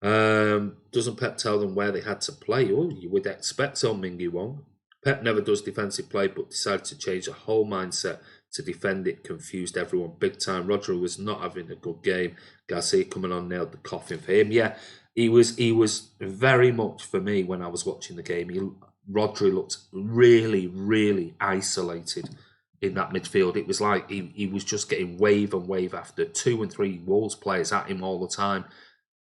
Doesn't Pep tell them where they had to play? Oh, you would expect so, Mingy Wong. Pep never does defensive play, but decided to change the whole mindset to defend it. Confused everyone big time. Rodri was not having a good game. Garcia coming on nailed the coffin for him. Yeah, he was very much for me when I was watching the game. Rodri looked really, really isolated in that midfield. It was like he was just getting wave and wave after 2 and 3 Wolves players at him all the time.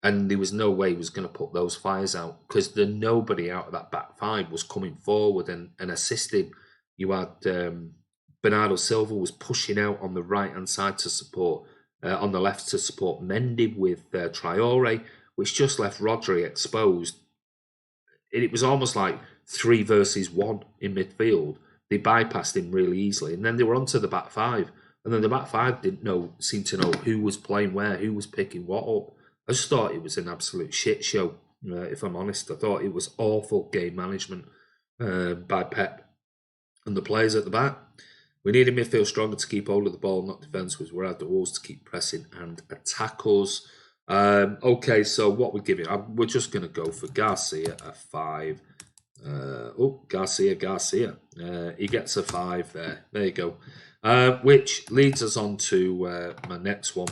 And there was no way he was going to put those fires out because nobody out of that back 5 was coming forward and assisting. You had Bernardo Silva was pushing out on the right-hand side to support, on the left to support Mendy with Traore, which just left Rodri exposed. It was almost like 3 versus 1 in midfield. They bypassed him really easily. And then they were onto the back 5. And then the back 5 didn't seem to know who was playing where, who was picking what up. I just thought it was an absolute shit show, if I'm honest. I thought it was awful game management by Pep and the players at the back. We need a midfield stronger to keep hold of the ball, not defence, because we're at the walls to keep pressing and attack us. Okay, so what we're giving, we're just going to go for Garcia a 5. Garcia. He gets a 5 there. There you go. Which leads us on to my next one,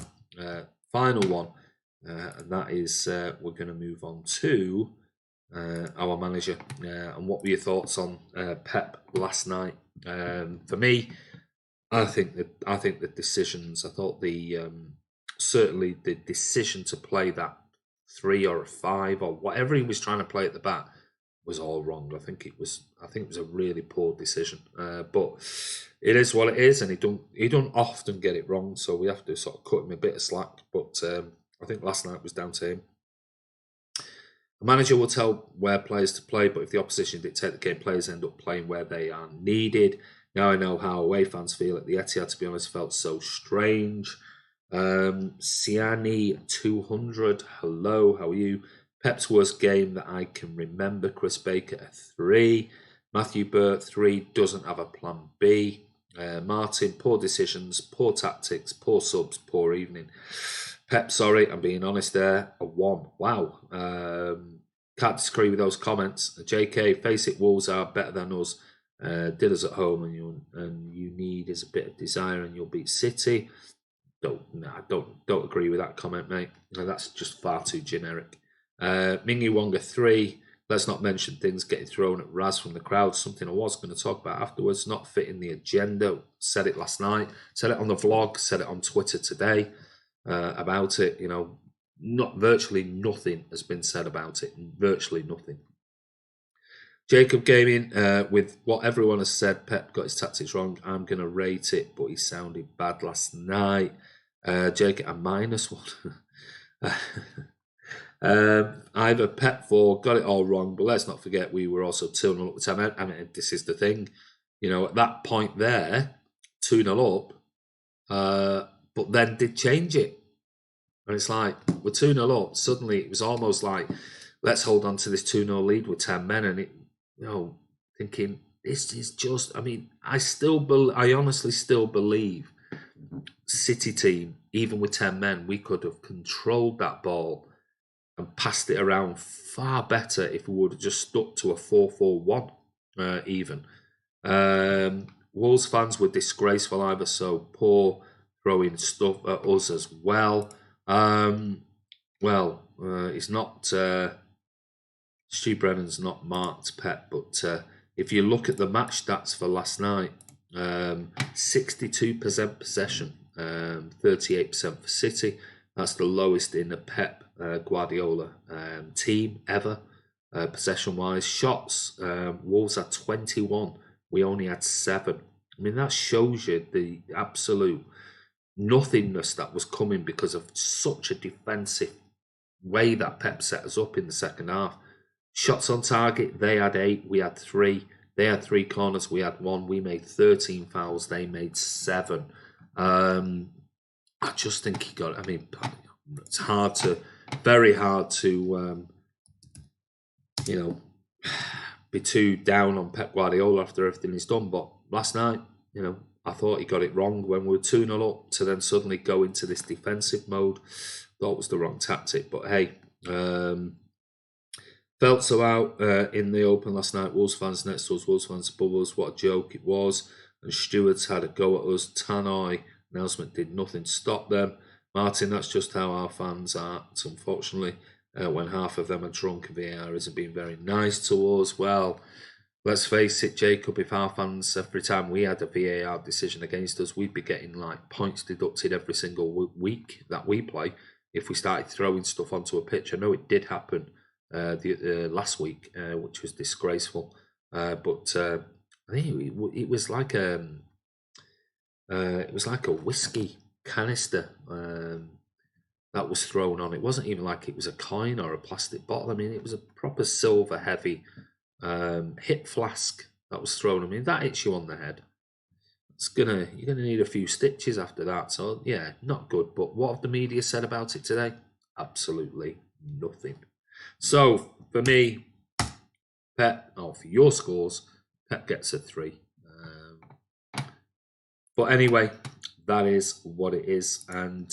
final one. And that is we're going to move on to our manager. And what were your thoughts on Pep last night? For me, I think the decisions. I thought certainly the decision to play that 3 or a 5 or whatever he was trying to play at the back was all wrong. I think it was a really poor decision. But it is what it is, and he don't often get it wrong. So we have to sort of cut him a bit of slack. But I think last night was down to him. The manager will tell where players to play, but if the opposition dictate the game, players end up playing where they are needed. Now I know how away fans feel at the Etihad, to be honest, felt so strange. Siani 200, hello, how are you? Pep's worst game that I can remember, Chris Baker a 3. Matthew Burt 3, doesn't have a plan B. Martin, poor decisions, poor tactics, poor subs, poor evening. Pep, sorry, I'm being honest there, a 1. Wow. Can't disagree with those comments. JK, face it, Wolves are better than us. Did us at home, and you need is a bit of desire, and you'll beat City. Don't agree with that comment, mate. No, that's just far too generic. Mingy Wonga 3. Let's not mention things getting thrown at Raz from the crowd. Something I was going to talk about afterwards. Not fitting the agenda. Said it last night. Said it on the vlog. Said it on Twitter today about it. You know, virtually nothing has been said about it. Virtually nothing. Jacob Gaming, with what everyone has said, Pep got his tactics wrong. I'm going to rate it, but he sounded bad last night. Jacob, a -1. Either Pep 4, got it all wrong, but let's not forget we were also 2-0 up the time. I mean, this is the thing. You know, at that point there, 2-0 up, but then did change it. And it's like, we're 2-0 up. Suddenly it was almost like, let's hold on to this 2-0 lead with 10 men. And thinking, this is just, I mean, I honestly still believe City team, even with 10 men, we could have controlled that ball and passed it around far better if we would have just stuck to a 4-4-1 even. Wolves fans were disgraceful either, so poor throwing stuff at us as well. It's not Stu Brennan's not marked Pep, but if you look at the match stats for last night, 62% possession, 38% for City. That's the lowest in the Pep Guardiola team ever, possession-wise. Shots, Wolves had 21. We only had 7. I mean, that shows you the absolute nothingness that was coming because of such a defensive way that Pep set us up in the second half. Shots on target, they had 8, we had 3. They had 3 corners, we had 1. We made 13 fouls, they made 7. I just think he got, I mean, it's very hard to, you know, be too down on Pep Guardiola after everything he's done. But last night, you know, I thought he got it wrong when we were 2-0 up to then suddenly go into this defensive mode. Thought it was the wrong tactic. But hey, felt so out in the Open last night. Wolves fans next to us, Wolves fans above us. What a joke it was. And Stewards had a go at us. Tannoy announcement did nothing to stop them. Martin, that's just how our fans are, unfortunately. When half of them are drunk, VAR isn't being very nice to us. Well, let's face it, Jacob, if our fans, every time we had a VAR decision against us, we'd be getting like points deducted every single week that we play if we started throwing stuff onto a pitch. I know it did happen last week, which was disgraceful. But I think it was like a whiskey canister that was thrown on. It wasn't even like it was a coin or a plastic bottle. I mean, it was a proper silver heavy hip flask that was thrown. I mean, that hits you on the head. You're gonna need a few stitches after that. So yeah, not good. But what have the media said about it today? Absolutely nothing. So for me, Pep, for your scores, Pep gets a 3. But anyway, that is what it is. And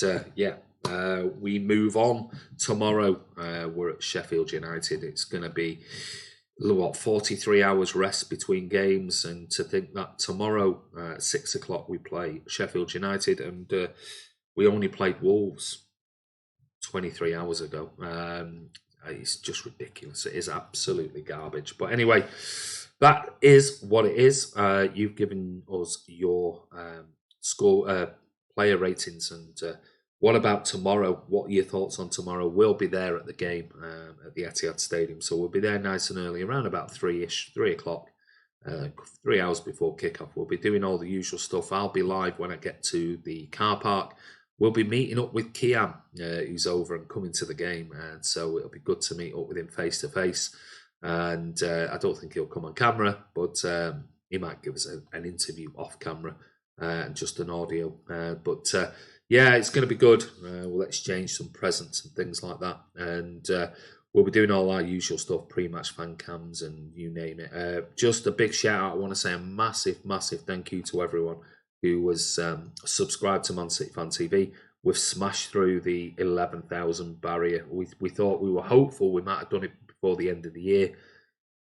we move on tomorrow. We're at Sheffield United. It's going to be, 43 hours rest between games. And to think that tomorrow at 6 o'clock we play Sheffield United, and we only played Wolves 23 hours ago. It's just ridiculous. It is absolutely garbage. But anyway, that is what it is. You've given us your score, player ratings, and what about tomorrow? What are your thoughts on tomorrow? We'll be there at the game at the Etihad Stadium, so we'll be there nice and early, around about 3 o'clock, 3 hours before kickoff. We'll be doing all the usual stuff. I'll be live when I get to the car park. We'll be meeting up with Kiam, who's over and coming to the game, and so it'll be good to meet up with him face to face. And I don't think he'll come on camera, but he might give us an interview off camera and just an audio. Yeah, it's going to be good. We'll exchange some presents and things like that, and we'll be doing all our usual stuff, pre-match fan cams and you name it. Just a big shout out. I want to say a massive, massive thank you to everyone who was subscribed to Man City Fan TV. We've smashed through the 11,000 barrier. We thought, we were hopeful we might have done it before the end of the year.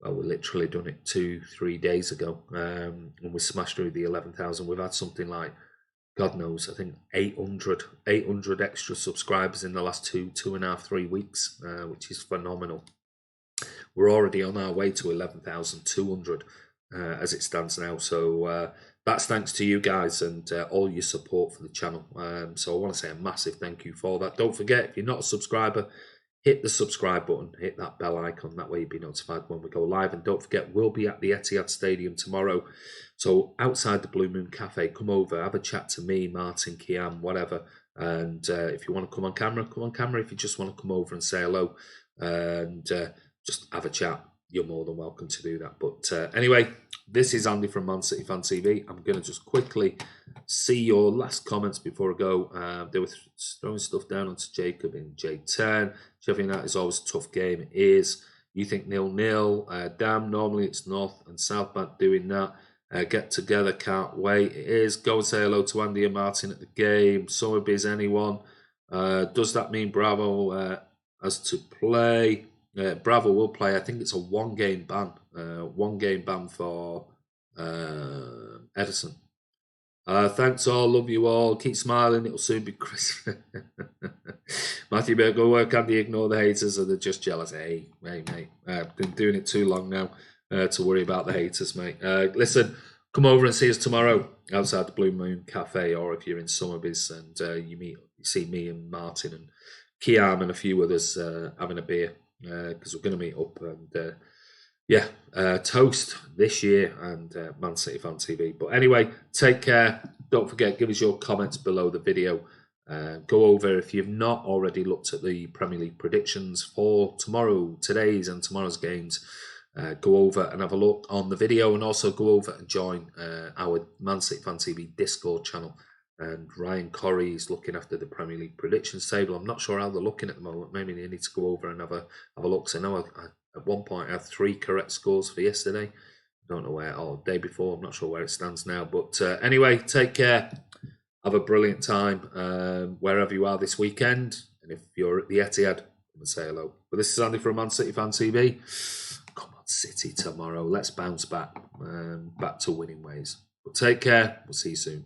Well, we literally done it 2-3 days ago, and we smashed through the 11,000. We've had something like, God knows, I think 800 extra subscribers in the last 2.5, 3 weeks, which is phenomenal. We're already on our way to 11,200 as it stands now. So that's thanks to you guys and all your support for the channel. So I want to say a massive thank you for that. Don't forget, if you're not a subscriber, hit the subscribe button, hit that bell icon. That way you'll be notified when we go live. And don't forget, we'll be at the Etihad Stadium tomorrow. So outside the Blue Moon Cafe, come over, have a chat to me, Martin, Kiam, whatever. And if you want to come on camera, come on camera. If you just want to come over and say hello and just have a chat, you're more than welcome to do that. But anyway, this is Andy from Man City Fan TV. I'm going to just quickly see your last comments before I go. They were throwing stuff down onto Jacob in J10. Sheffield United is always a tough game. It is. You think 0-0. Damn, normally it's North and South Bank doing that. Get together, can't wait. It is. Go and say hello to Andy and Martin at the game. Somerby's anyone. Does that mean Bravo has to play? Bravo will play. I think it's a one-game ban. One-game ban for Edison. Thanks all, love you all. Keep smiling, it'll soon be Christmas. Matthew, better go work, Andy. Ignore the haters, or they're just jealous. Hey, mate. Been doing it too long now to worry about the haters, mate. Listen, come over and see us tomorrow outside the Blue Moon Cafe, or if you're in Somerby's and you see me and Martin and Kiam and a few others having a beer because we're going to meet up and toast this year and Man City Fan TV. But anyway, take care. Don't forget, give us your comments below the video. Go over, if you've not already looked at the Premier League predictions for today's and tomorrow's games, go over and have a look on the video, and also go over and join our Man City Fan TV Discord channel. And Ryan Corrie is looking after the Premier League predictions table. I'm not sure how they're looking at the moment. Maybe they need to go over and have a look. So I know at one point I had 3 correct scores for yesterday. I don't know where, or the day before. I'm not sure where it stands now. But anyway, take care. Have a brilliant time wherever you are this weekend. And if you're at the Etihad, come and say hello. But this is Andy from Man City Fan TV. Come on, City tomorrow. Let's bounce back to winning ways. But take care. We'll see you soon.